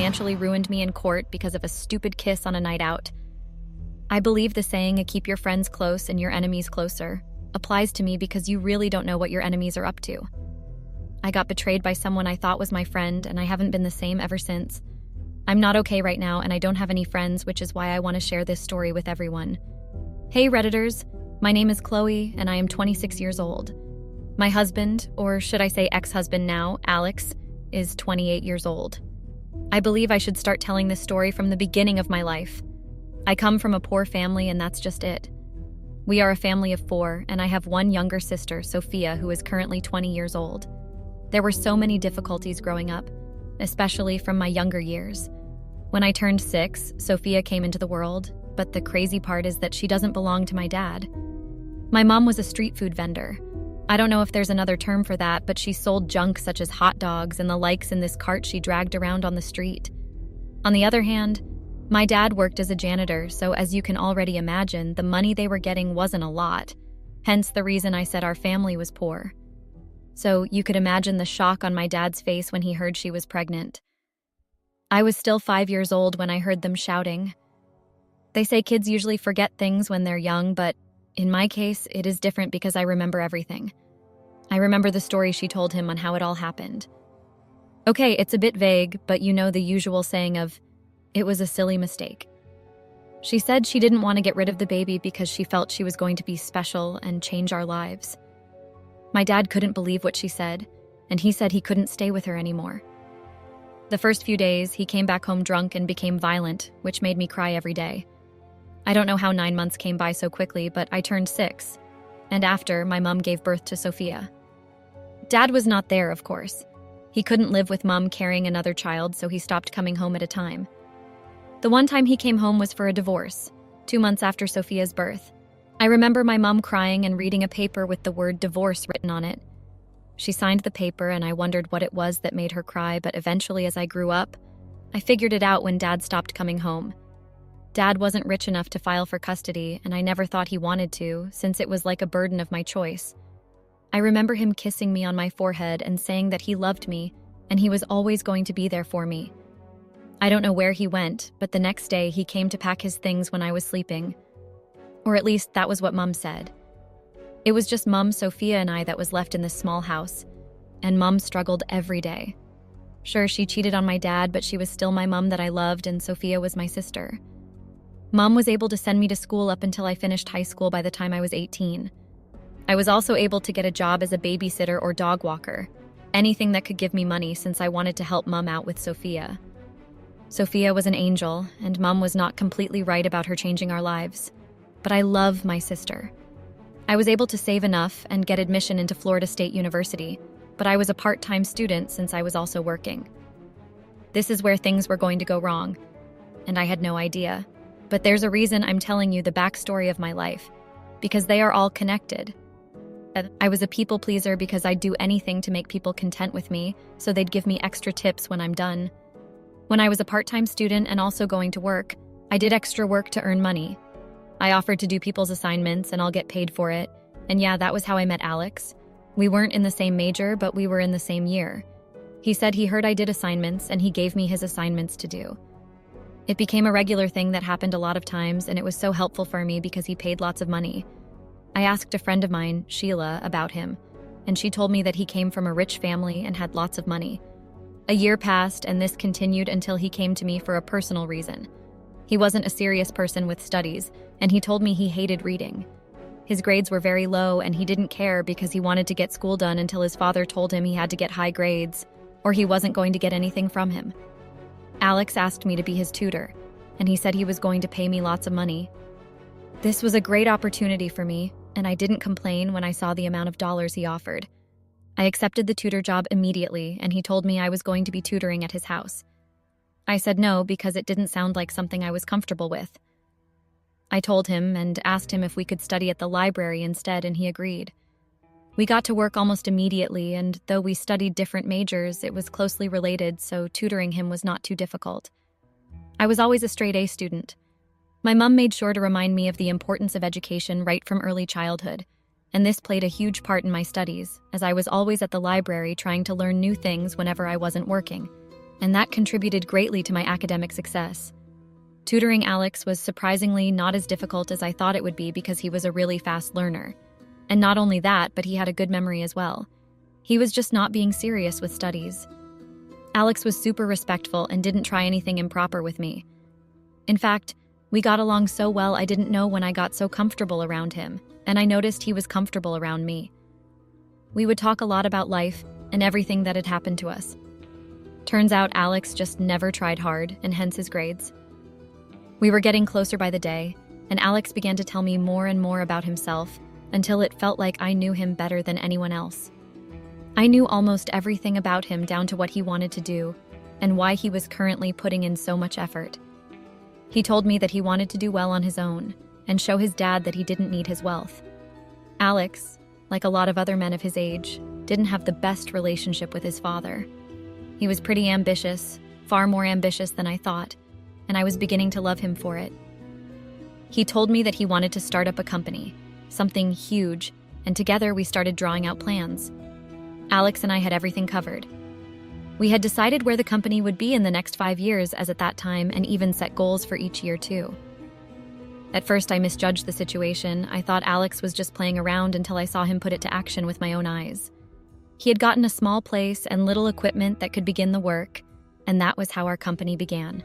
financially ruined me in court because of a stupid kiss on a night out. I believe the saying, keep your friends close and your enemies closer, applies to me because you really don't know what your enemies are up to. I got betrayed by someone I thought was my friend, and I haven't been the same ever since. I'm not okay right now, and I don't have any friends, which is why I want to share this story with everyone. Hey Redditors, my name is Chloe, and I am 26 years old. My husband, or should I say ex-husband now, Alex, is 28 years old. I believe I should start telling this story from the beginning of my life. I come from a poor family, and that's just it. We are a family of 4, and I have one younger sister, Sophia, who is currently 20 years old. There were so many difficulties growing up, especially from my younger years. When I turned 6, Sophia came into the world, but the crazy part is that she doesn't belong to my dad. My mom was a street food vendor. I don't know if there's another term for that, but she sold junk such as hot dogs and the likes in this cart she dragged around on the street. On the other hand, my dad worked as a janitor, so as you can already imagine, the money they were getting wasn't a lot, hence the reason I said our family was poor. So you could imagine the shock on my dad's face when he heard she was pregnant. I was still 5 years old when I heard them shouting. They say kids usually forget things when they're young, but in my case, it is different because I remember everything. I remember the story she told him on how it all happened. Okay, it's a bit vague, but you know the usual saying of, it was a silly mistake. She said she didn't want to get rid of the baby because she felt she was going to be special and change our lives. My dad couldn't believe what she said, and he said he couldn't stay with her anymore. The first few days, he came back home drunk and became violent, which made me cry every day. I don't know how 9 months came by so quickly, but I turned 6, and after, my mom gave birth to Sophia. Dad was not there, of course. He couldn't live with mom carrying another child, so he stopped coming home at a time. The one time he came home was for a divorce, 2 months after Sophia's birth. I remember my mom crying and reading a paper with the word divorce written on it. She signed the paper, and I wondered what it was that made her cry, but eventually as I grew up, I figured it out when Dad stopped coming home. Dad wasn't rich enough to file for custody, and I never thought he wanted to, since it was like a burden of my choice. I remember him kissing me on my forehead and saying that he loved me, and he was always going to be there for me. I don't know where he went, but the next day he came to pack his things when I was sleeping. Or at least that was what Mom said. It was just Mom, Sophia, and I that was left in this small house, and Mom struggled every day. Sure, she cheated on my dad, but she was still my mom that I loved, and Sophia was my sister. Mom was able to send me to school up until I finished high school by the time I was 18. I was also able to get a job as a babysitter or dog walker, anything that could give me money since I wanted to help Mom out with Sophia. Sophia was an angel, and Mom was not completely right about her changing our lives. But I love my sister. I was able to save enough and get admission into Florida State University, but I was a part-time student since I was also working. This is where things were going to go wrong, and I had no idea. But there's a reason I'm telling you the backstory of my life, because they are all connected. I was a people pleaser because I'd do anything to make people content with me, so they'd give me extra tips when I'm done. When I was a part-time student and also going to work, I did extra work to earn money. I offered to do people's assignments and I'll get paid for it. And yeah, that was how I met Alex. We weren't in the same major, but we were in the same year. He said he heard I did assignments and he gave me his assignments to do. It became a regular thing that happened a lot of times, and it was so helpful for me because he paid lots of money. I asked a friend of mine, Sheila, about him, and she told me that he came from a rich family and had lots of money. A year passed, and this continued until he came to me for a personal reason. He wasn't a serious person with studies, and he told me he hated reading. His grades were very low, and he didn't care because he wanted to get school done until his father told him he had to get high grades, or he wasn't going to get anything from him. Alex asked me to be his tutor, and he said he was going to pay me lots of money. This was a great opportunity for me, and I didn't complain when I saw the amount of dollars he offered. I accepted the tutor job immediately, and he told me I was going to be tutoring at his house. I said no because it didn't sound like something I was comfortable with. I told him and asked him if we could study at the library instead, and he agreed. We got to work almost immediately, and though we studied different majors, it was closely related, so tutoring him was not too difficult. I was always a straight A student. My mom made sure to remind me of the importance of education right from early childhood, and this played a huge part in my studies, as I was always at the library trying to learn new things whenever I wasn't working. and that contributed greatly to my academic success. Tutoring Alex was surprisingly not as difficult as I thought it would be because he was a really fast learner. And not only that, but he had a good memory as well. He was just not being serious with studies. Alex was super respectful and didn't try anything improper with me. In fact, we got along so well I didn't know when I got so comfortable around him, and I noticed he was comfortable around me. We would talk a lot about life and everything that had happened to us. Turns out Alex just never tried hard, and hence his grades. We were getting closer by the day, and Alex began to tell me more and more about himself until it felt like I knew him better than anyone else. I knew almost everything about him down to what he wanted to do and why he was currently putting in so much effort. He told me that he wanted to do well on his own and show his dad that he didn't need his wealth. Alex, like a lot of other men of his age, didn't have the best relationship with his father. He was pretty ambitious, far more ambitious than I thought, and I was beginning to love him for it. He told me that he wanted to start up a company, something huge, and together we started drawing out plans. Alex and I had everything covered. We had decided where the company would be in the next 5 years as at that time, and even set goals for each year too. At first I misjudged the situation. I thought Alex was just playing around until I saw him put it to action with my own eyes. He had gotten a small place and little equipment that could begin the work, and that was how our company began.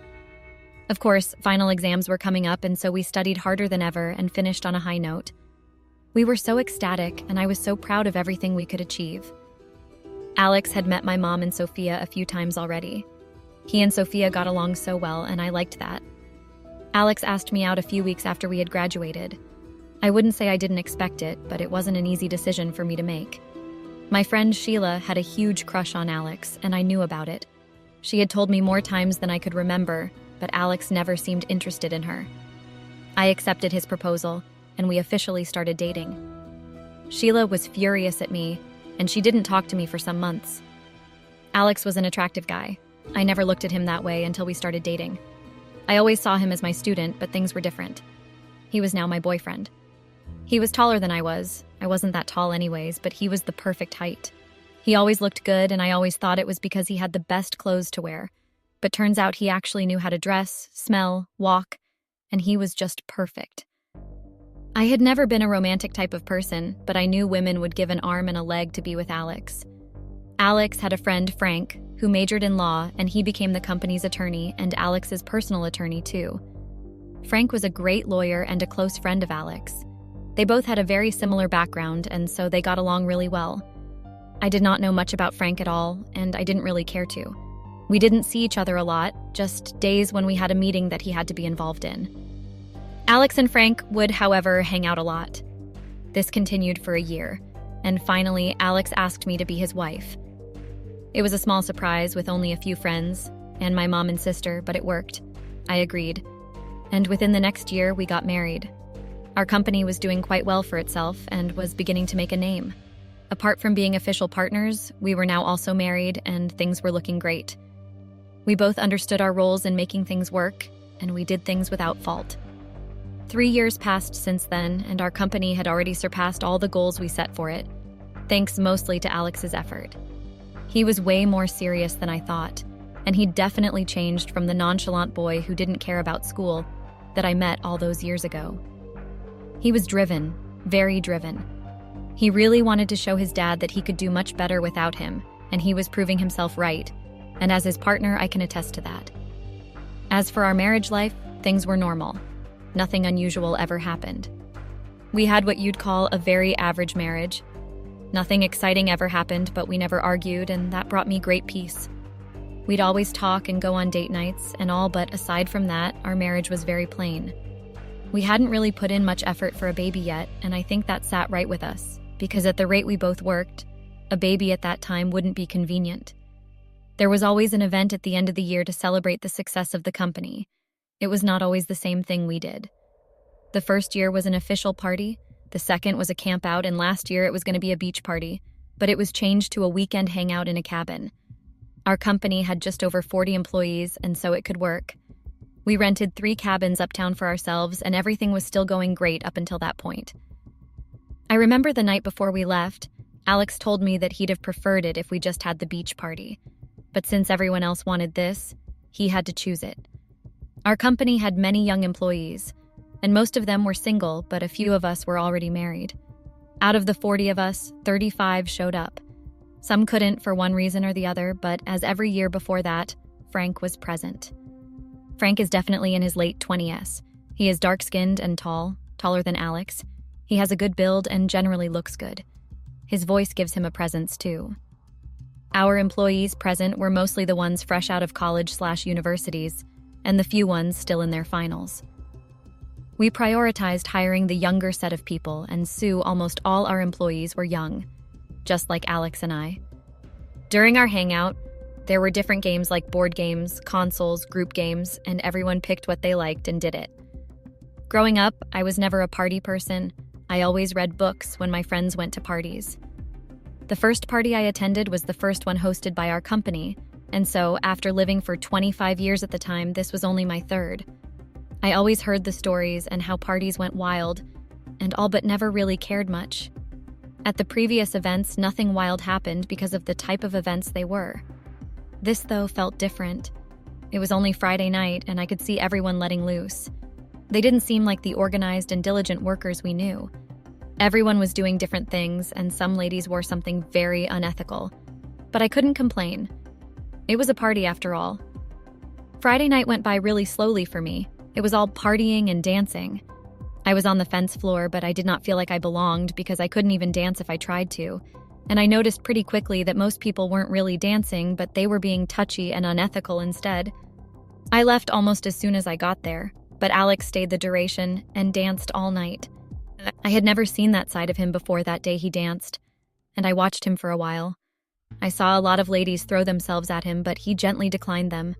Of course, final exams were coming up, and so we studied harder than ever and finished on a high note. We were so ecstatic, and I was so proud of everything we could achieve. Alex had met my mom and Sophia a few times already. He and Sophia got along so well, and I liked that. Alex asked me out a few weeks after we had graduated. I wouldn't say I didn't expect it, but it wasn't an easy decision for me to make. My friend Sheila had a huge crush on Alex, and I knew about it. She had told me more times than I could remember, but Alex never seemed interested in her. I accepted his proposal, and we officially started dating. Sheila was furious at me, and she didn't talk to me for some months. Alex was an attractive guy. I never looked at him that way until we started dating. I always saw him as my student, but things were different. He was now my boyfriend. He was taller than I was. I wasn't that tall anyways, but he was the perfect height. He always looked good, and I always thought it was because he had the best clothes to wear. But turns out he actually knew how to dress, smell, walk, and he was just perfect. I had never been a romantic type of person, but I knew women would give an arm and a leg to be with Alex. Alex had a friend, Frank, who majored in law, and he became the company's attorney and Alex's personal attorney too. Frank was a great lawyer and a close friend of Alex. They both had a very similar background, and so they got along really well. I did not know much about Frank at all, and I didn't really care to. We didn't see each other a lot, just days when we had a meeting that he had to be involved in. Alex and Frank would, however, hang out a lot. This continued for a year, and finally, Alex asked me to be his wife. It was a small surprise with only a few friends, and my mom and sister, but it worked. I agreed. And within the next year, we got married. Our company was doing quite well for itself and was beginning to make a name. Apart from being official partners, we were now also married, and things were looking great. We both understood our roles in making things work, and we did things without fault. 3 years passed since then, and our company had already surpassed all the goals we set for it, thanks mostly to Alex's effort. He was way more serious than I thought, and he definitely changed from the nonchalant boy who didn't care about school that I met all those years ago. He was driven, very driven. He really wanted to show his dad that he could do much better without him, and he was proving himself right, and as his partner, I can attest to that. As for our marriage life, things were normal. Nothing unusual ever happened. We had what you'd call a very average marriage. Nothing exciting ever happened, but we never argued, and that brought me great peace. We'd always talk and go on date nights and all, but aside from that, our marriage was very plain. We hadn't really put in much effort for a baby yet, and I think that sat right with us, because at the rate we both worked, a baby at that time wouldn't be convenient. There was always an event at the end of the year to celebrate the success of the company. It was not always the same thing we did. The first year was an official party, the second was a camp out, and last year it was going to be a beach party, but it was changed to a weekend hangout in a cabin. Our company had just over 40 employees, and so it could work. We rented 3 cabins uptown for ourselves, and everything was still going great up until that point. I remember the night before we left, Alex told me that he'd have preferred it if we just had the beach party. But since everyone else wanted this, he had to choose it. Our company had many young employees, and most of them were single, but a few of us were already married. Out of the 40 of us, 35 showed up. Some couldn't for one reason or the other, but as every year before that, Frank was present. Frank is definitely in his late 20s. He is dark-skinned and tall, taller than Alex. He has a good build and generally looks good. His voice gives him a presence too. Our employees present were mostly the ones fresh out of college/universities, and the few ones still in their finals. We prioritized hiring the younger set of people, and almost all our employees were young, just like Alex and I. During our hangout, there were different games like board games, consoles, group games, and everyone picked what they liked and did it. Growing up, I was never a party person. I always read books when my friends went to parties. The first party I attended was the first one hosted by our company, and so after living for 25 years at the time, this was only my third. I always heard the stories and how parties went wild, and all but never really cared much. At the previous events, nothing wild happened because of the type of events they were. This, though, felt different. It was only Friday night, and I could see everyone letting loose. They didn't seem like the organized and diligent workers we knew. Everyone was doing different things, and some ladies wore something very unethical. But I couldn't complain. It was a party after all. Friday night went by really slowly for me. It was all partying and dancing. I was on the fence floor, but I did not feel like I belonged because I couldn't even dance if I tried to. And I noticed pretty quickly that most people weren't really dancing, but they were being touchy and unethical instead. I left almost as soon as I got there, but Alex stayed the duration and danced all night. I had never seen that side of him before that day he danced, and I watched him for a while. I saw a lot of ladies throw themselves at him, but he gently declined them.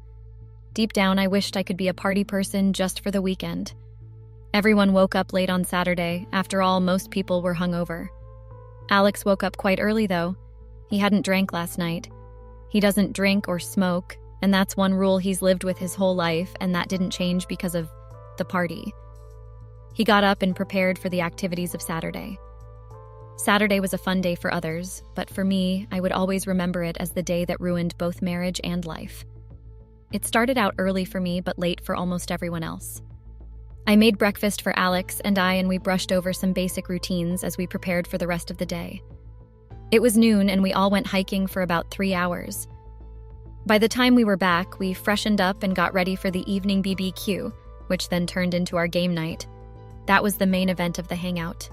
Deep down, I wished I could be a party person just for the weekend. Everyone woke up late on Saturday. After all, most people were hungover. Alex woke up quite early, though. He hadn't drank last night. He doesn't drink or smoke, and that's one rule he's lived with his whole life, and that didn't change because of the party. He got up and prepared for the activities of Saturday. Saturday was a fun day for others, but for me, I would always remember it as the day that ruined both marriage and life. It started out early for me, but late for almost everyone else. I made breakfast for Alex and we brushed over some basic routines as we prepared for the rest of the day. It was noon, and we all went hiking for about 3 hours. By the time we were back, we freshened up and got ready for the evening BBQ, which then turned into our game night. That was the main event of the hangout.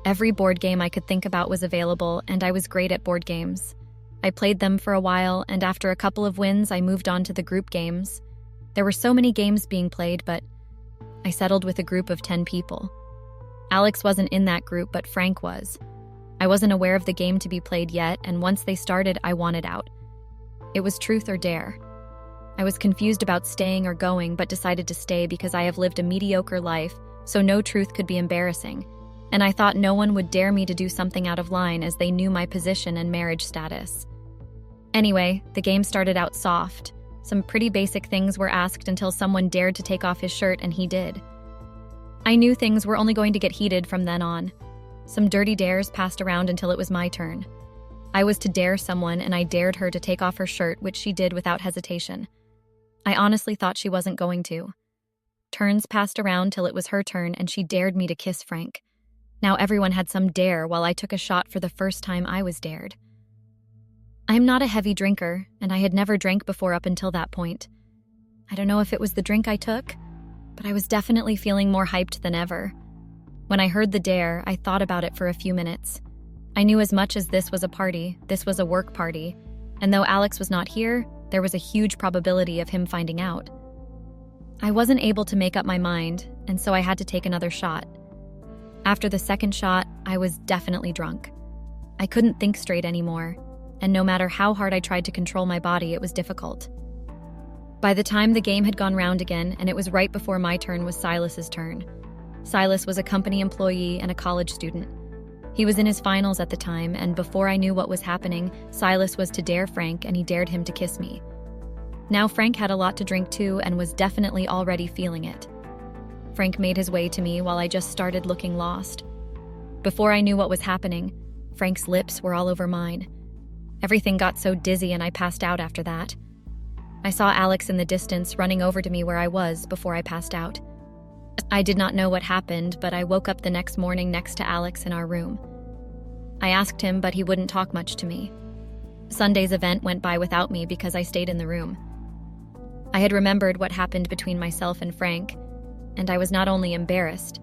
Every board game I could think about was available, and I was great at board games. I played them for a while, and after a couple of wins, I moved on to the group games. There were so many games being played, but I settled with a group of 10 people. Alex wasn't in that group, but Frank was. I wasn't aware of the game to be played yet, and once they started, I wanted out. It was truth or dare. I was confused about staying or going, but decided to stay because I have lived a mediocre life, so no truth could be embarrassing. And I thought no one would dare me to do something out of line as they knew my position and marriage status. Anyway, the game started out soft. Some pretty basic things were asked until someone dared to take off his shirt, and he did. I knew things were only going to get heated from then on. Some dirty dares passed around until it was my turn. I was to dare someone, and I dared her to take off her shirt, which she did without hesitation. I honestly thought she wasn't going to. Turns passed around till it was her turn, and she dared me to kiss Frank. Now everyone had some dare, while I took a shot for the first time I was dared. I am not a heavy drinker, and I had never drank before up until that point. I don't know if it was the drink I took, but I was definitely feeling more hyped than ever. When I heard the dare, I thought about it for a few minutes. I knew as much as this was a party, this was a work party, and though Alex was not here, there was a huge probability of him finding out. I wasn't able to make up my mind, and so I had to take another shot. After the second shot, I was definitely drunk. I couldn't think straight anymore, and no matter how hard I tried to control my body, it was difficult. By the time the game had gone round again, and it was right before my turn, was Silas's turn. Silas was a company employee and a college student. He was in his finals at the time, and before I knew what was happening, Silas was to dare Frank, and he dared him to kiss me. Now Frank had a lot to drink too, and was definitely already feeling it. Frank made his way to me while I just started looking lost. Before I knew what was happening, Frank's lips were all over mine. Everything got so dizzy and I passed out after that. I saw Alex in the distance running over to me where I was before I passed out. I did not know what happened, but I woke up the next morning next to Alex in our room. I asked him, but he wouldn't talk much to me. Sunday's event went by without me because I stayed in the room. I had remembered what happened between myself and Frank, and I was not only embarrassed,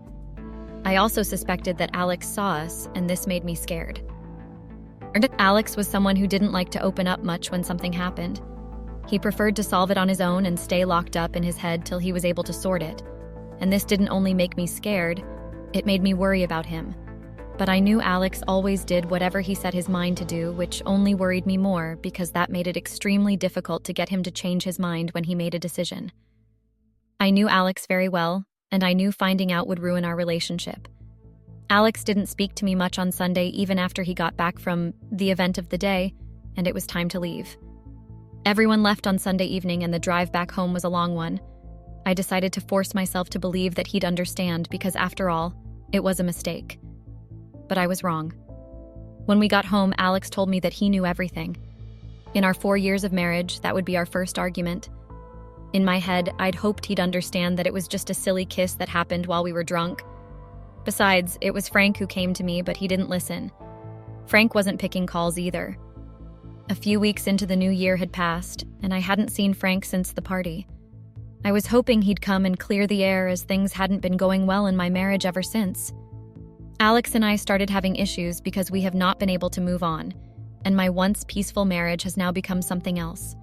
I also suspected that Alex saw us, and this made me scared. Alex was someone who didn't like to open up much when something happened. He preferred to solve it on his own and stay locked up in his head till he was able to sort it. And this didn't only make me scared, it made me worry about him. But I knew Alex always did whatever he set his mind to do, which only worried me more because that made it extremely difficult to get him to change his mind when he made a decision. I knew Alex very well, and I knew finding out would ruin our relationship. Alex didn't speak to me much on Sunday even after he got back from the event of the day, and it was time to leave. Everyone left on Sunday evening and the drive back home was a long one. I decided to force myself to believe that he'd understand because after all, it was a mistake. But I was wrong. When we got home, Alex told me that he knew everything. In our 4 years of marriage, that would be our first argument. In my head, I'd hoped he'd understand that it was just a silly kiss that happened while we were drunk. Besides, it was Frank who came to me, but he didn't listen. Frank wasn't picking calls either. A few weeks into the new year had passed, and I hadn't seen Frank since the party. I was hoping he'd come and clear the air as things hadn't been going well in my marriage ever since. Alex and I started having issues because we have not been able to move on, and my once peaceful marriage has now become something else.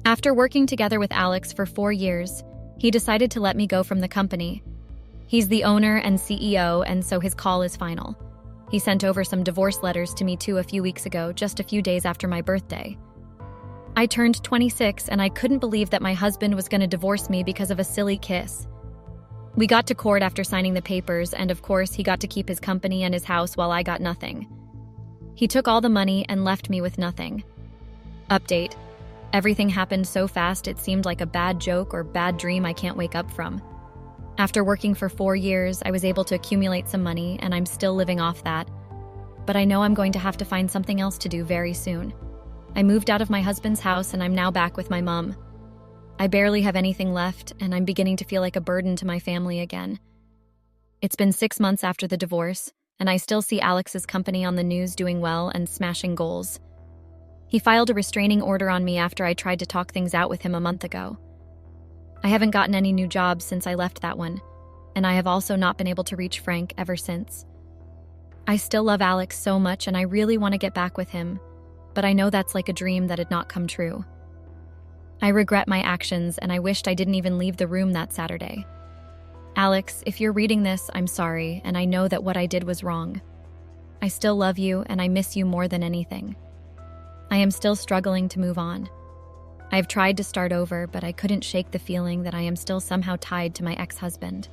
After working together with Alex for 4 years, he decided to let me go from the company. He's the owner and CEO, and so his call is final. He sent over some divorce letters to me too a few weeks ago, just a few days after my birthday. I turned 26 and I couldn't believe that my husband was going to divorce me because of a silly kiss. We got to court after signing the papers, and of course he got to keep his company and his house while I got nothing. He took all the money and left me with nothing. Update. Everything happened so fast it seemed like a bad joke or bad dream I can't wake up from. After working for 4 years, I was able to accumulate some money, and I'm still living off that. But I know I'm going to have to find something else to do very soon. I moved out of my husband's house, and I'm now back with my mom. I barely have anything left, and I'm beginning to feel like a burden to my family again. It's been 6 months after the divorce, and I still see Alex's company on the news doing well and smashing goals. He filed a restraining order on me after I tried to talk things out with him a month ago. I haven't gotten any new jobs since I left that one, and I have also not been able to reach Frank ever since. I still love Alex so much, and I really want to get back with him, but I know that's like a dream that had not come true. I regret my actions, and I wished I didn't even leave the room that Saturday. Alex, if you're reading this, I'm sorry, and I know that what I did was wrong. I still love you, and I miss you more than anything. I am still struggling to move on. I've tried to start over, but I couldn't shake the feeling that I am still somehow tied to my ex-husband.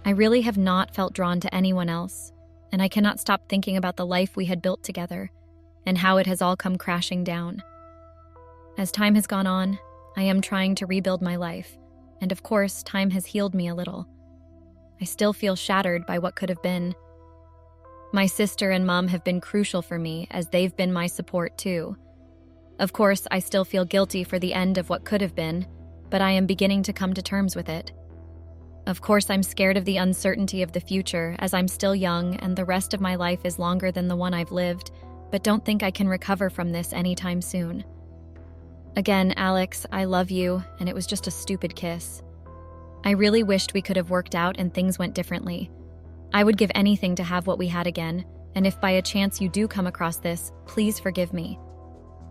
I really have not felt drawn to anyone else, and I cannot stop thinking about the life we had built together and how it has all come crashing down. As time has gone on, I am trying to rebuild my life, and of course, time has healed me a little. I still feel shattered by what could have been. My sister and mom have been crucial for me, as they've been my support too. Of course, I still feel guilty for the end of what could have been, but I am beginning to come to terms with it. Of course, I'm scared of the uncertainty of the future, as I'm still young and the rest of my life is longer than the one I've lived, but don't think I can recover from this anytime soon. Again, Alex, I love you, and it was just a stupid kiss. I really wished we could have worked out and things went differently. I would give anything to have what we had again, and if by a chance you do come across this, please forgive me.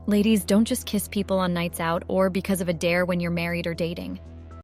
Ladies, don't just kiss people on nights out or because of a dare when you're married or dating.